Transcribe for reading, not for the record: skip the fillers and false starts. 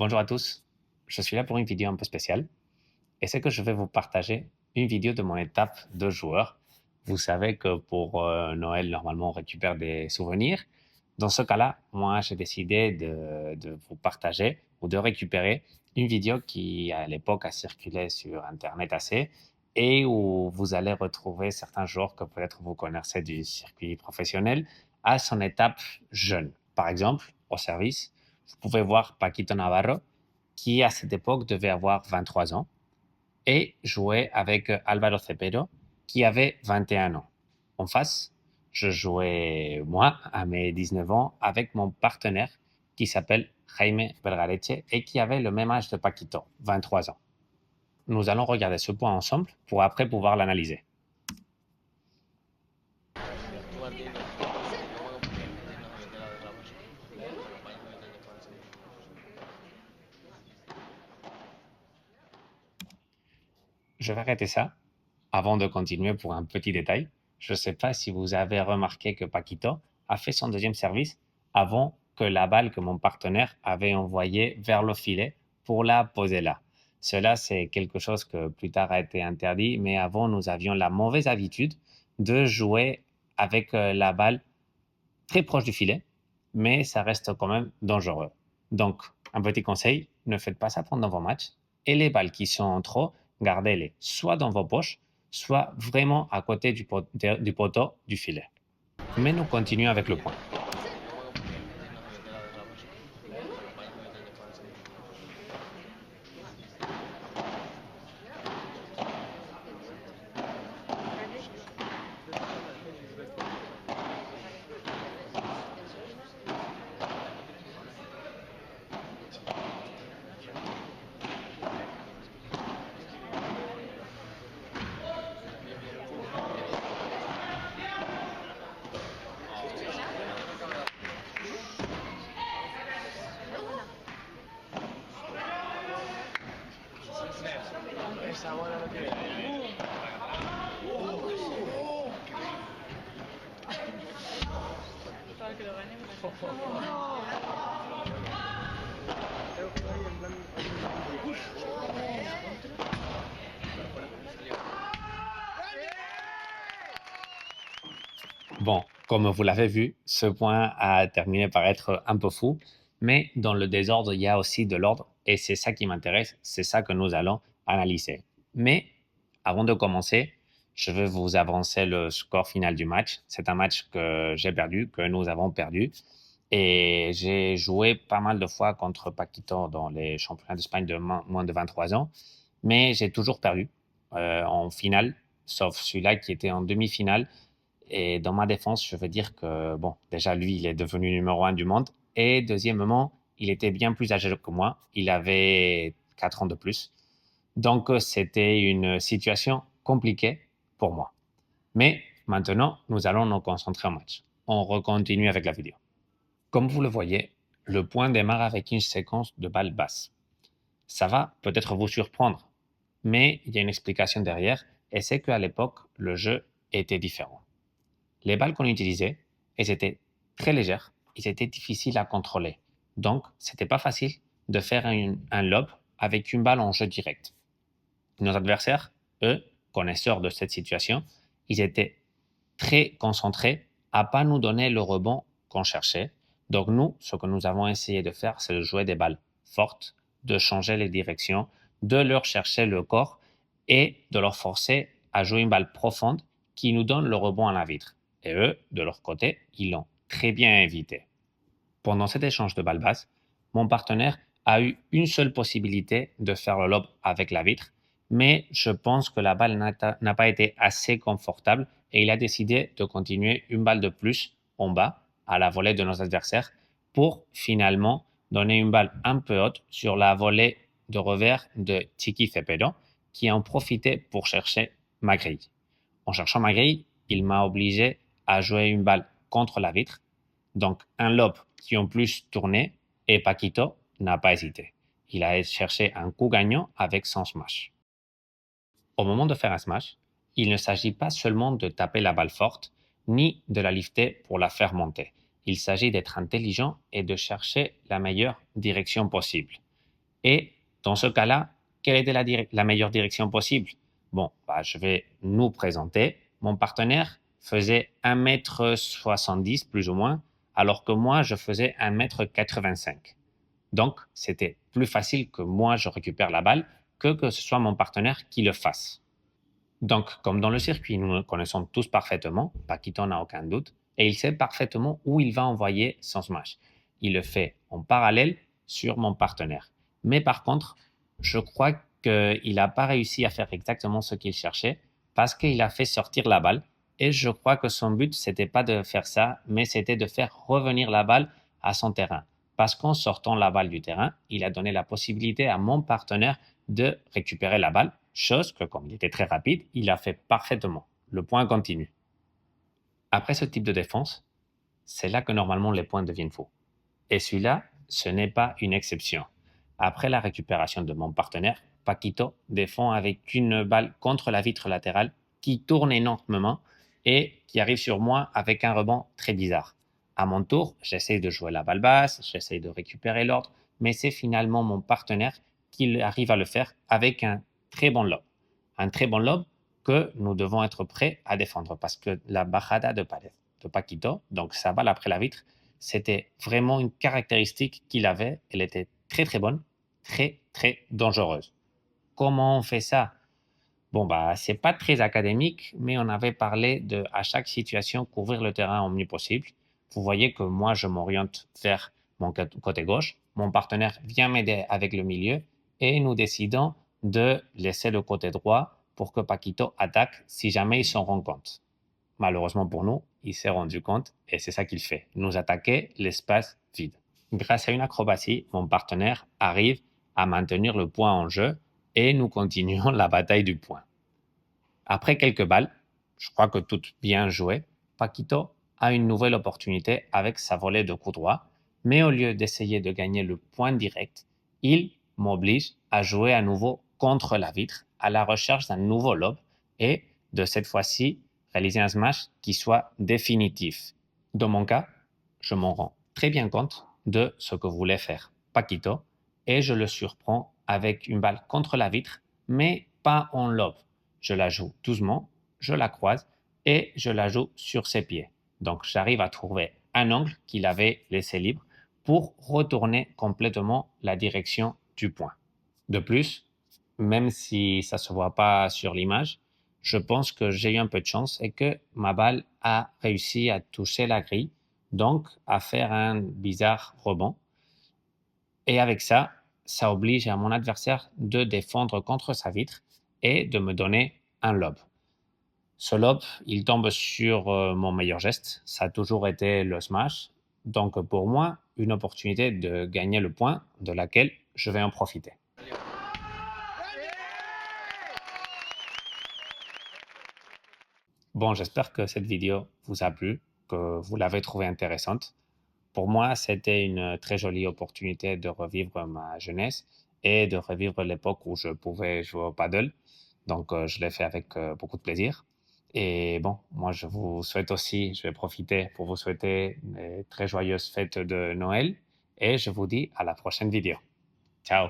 Bonjour à tous, je suis là pour une vidéo un peu spéciale et c'est que je vais vous partager une vidéo de mon étape de joueur. Vous savez que pour Noël, normalement, on récupère des souvenirs. Dans ce cas-là, moi, j'ai décidé de vous partager ou de récupérer une vidéo qui, à l'époque, a circulé sur Internet assez et où vous allez retrouver certains joueurs que peut-être vous connaissez du circuit professionnel à son étape jeune. Par exemple, au service, vous pouvez voir Paquito Navarro, qui à cette époque devait avoir 23 ans et jouait avec Álvaro Cepero, qui avait 21 ans. En face, je jouais, moi, à mes 19 ans, avec mon partenaire qui s'appelle Jaime Vergareche et qui avait le même âge de Paquito, 23 ans. Nous allons regarder ce point ensemble pour après pouvoir l'analyser. Je vais arrêter ça avant de continuer pour un petit détail. Je ne sais pas si vous avez remarqué que Paquito a fait son deuxième service avant que la balle que mon partenaire avait envoyée vers le filet pour la poser là. Cela, c'est quelque chose que plus tard a été interdit, mais avant, nous avions la mauvaise habitude de jouer avec la balle très proche du filet, mais ça reste quand même dangereux. Donc, un petit conseil, ne faites pas ça pendant vos matchs. Et les balles qui sont en trop, gardez-les soit dans vos poches, soit vraiment à côté du poteau du filet. Mais nous continuons avec le point. Bon, comme vous l'avez vu, ce point a terminé par être un peu fou, mais dans le désordre, il y a aussi de l'ordre et c'est ça qui m'intéresse, c'est ça que nous allons analyser. Mais avant de commencer, je vais vous avancer le score final du match. C'est un match que j'ai perdu, que nous avons perdu. Et j'ai joué pas mal de fois contre Paquito dans les championnats d'Espagne de moins de 23 ans, mais j'ai toujours perdu en finale, sauf celui-là qui était en demi-finale. Et dans ma défense, je veux dire que, bon, déjà, lui, il est devenu numéro un du monde. Et deuxièmement, il était bien plus âgé que moi. Il avait 4 ans de plus. Donc, c'était une situation compliquée pour moi. Mais maintenant, nous allons nous concentrer au match. On recontinue avec la vidéo. Comme vous le voyez, le point démarre avec une séquence de balles basses. Ça va peut-être vous surprendre, mais il y a une explication derrière, et c'est qu'à l'époque, le jeu était différent. Les balles qu'on utilisait, elles étaient très légères, elles étaient difficiles à contrôler. Donc, c'était pas facile de faire un lob avec une balle en jeu direct. Nos adversaires, eux, connaisseurs de cette situation, ils étaient très concentrés à pas nous donner le rebond qu'on cherchait. Donc nous, ce que nous avons essayé de faire, c'est de jouer des balles fortes, de changer les directions, de leur chercher le corps et de leur forcer à jouer une balle profonde qui nous donne le rebond à la vitre. Et eux, de leur côté, ils l'ont très bien évité. Pendant cet échange de balles basses, mon partenaire a eu une seule possibilité de faire le lob avec la vitre, mais je pense que la balle n'a pas été assez confortable et il a décidé de continuer une balle de plus en bas à la volée de nos adversaires pour finalement donner une balle un peu haute sur la volée de revers de Tiki Cepero qui en profitait pour chercher ma grille. En cherchant ma grille, il m'a obligé à jouer une balle contre la vitre, donc un lob qui en plus tournait et Paquito n'a pas hésité. Il a cherché un coup gagnant avec son smash. Au moment de faire un smash, il ne s'agit pas seulement de taper la balle forte, ni de la lifter pour la faire monter. Il s'agit d'être intelligent et de chercher la meilleure direction possible. Et dans ce cas-là, quelle était la meilleure direction possible? Bon, je vais nous présenter. Mon partenaire faisait 1,70 m plus ou moins, alors que moi, je faisais 1,85 m. Donc, c'était plus facile que moi, je récupère la balle que ce soit mon partenaire qui le fasse. Donc, comme dans le circuit, nous nous connaissons tous parfaitement, Paquito n'a aucun doute, et il sait parfaitement où il va envoyer son smash. Il le fait en parallèle sur mon partenaire. Mais par contre, je crois qu'il n'a pas réussi à faire exactement ce qu'il cherchait parce qu'il a fait sortir la balle. Et je crois que son but, c'était pas de faire ça, mais c'était de faire revenir la balle à son terrain. Parce qu'en sortant la balle du terrain, il a donné la possibilité à mon partenaire de récupérer la balle, chose que, comme il était très rapide, il a fait parfaitement. Le point continue. Après ce type de défense, c'est là que normalement les points deviennent faux. Et celui-là, ce n'est pas une exception. Après la récupération de mon partenaire, Paquito défend avec une balle contre la vitre latérale qui tourne énormément et qui arrive sur moi avec un rebond très bizarre. À mon tour, j'essaie de jouer la balle basse, j'essaie de récupérer l'ordre, mais c'est finalement mon partenaire qui arrive à le faire avec un très bon lob. Un très bon lob que nous devons être prêts à défendre parce que la bajada de Paquito, donc sa balle après la vitre, c'était vraiment une caractéristique qu'il avait. Elle était très très bonne, très très dangereuse. Comment on fait ça? Bon, c'est pas très académique, mais on avait parlé de, à chaque situation, couvrir le terrain au mieux possible. Vous voyez que moi, je m'oriente vers mon côté gauche. Mon partenaire vient m'aider avec le milieu et nous décidons de laisser le côté droit pour que Paquito attaque si jamais il s'en rend compte. Malheureusement pour nous, il s'est rendu compte et c'est ça qu'il fait, nous attaquer l'espace vide. Grâce à une acrobatie, mon partenaire arrive à maintenir le point en jeu et nous continuons la bataille du point. Après quelques balles, je crois que toutes bien jouées, Paquito a une nouvelle opportunité avec sa volée de coup droit, mais au lieu d'essayer de gagner le point direct, il m'oblige à jouer à nouveau contre la vitre à la recherche d'un nouveau lob et de cette fois-ci réaliser un smash qui soit définitif. Dans mon cas, je m'en rends très bien compte de ce que voulait faire Paquito et je le surprends avec une balle contre la vitre, mais pas en lob. Je la joue doucement, je la croise et je la joue sur ses pieds. Donc j'arrive à trouver un angle qu'il avait laissé libre pour retourner complètement la direction du point. De plus, même si ça ne se voit pas sur l'image, je pense que j'ai eu un peu de chance et que ma balle a réussi à toucher la grille, donc à faire un bizarre rebond. Et avec ça, ça oblige à mon adversaire de défendre contre sa vitre et de me donner un lob. Ce lob, il tombe sur mon meilleur geste. Ça a toujours été le smash. Donc pour moi, une opportunité de gagner le point de laquelle je vais en profiter. Bon, j'espère que cette vidéo vous a plu, que vous l'avez trouvée intéressante. Pour moi, c'était une très jolie opportunité de revivre ma jeunesse et de revivre l'époque où je pouvais jouer au paddle. Donc, je l'ai fait avec beaucoup de plaisir. Et bon, moi, je vous souhaite aussi, je vais profiter pour vous souhaiter une très joyeuse fête de Noël et je vous dis à la prochaine vidéo. Ciao!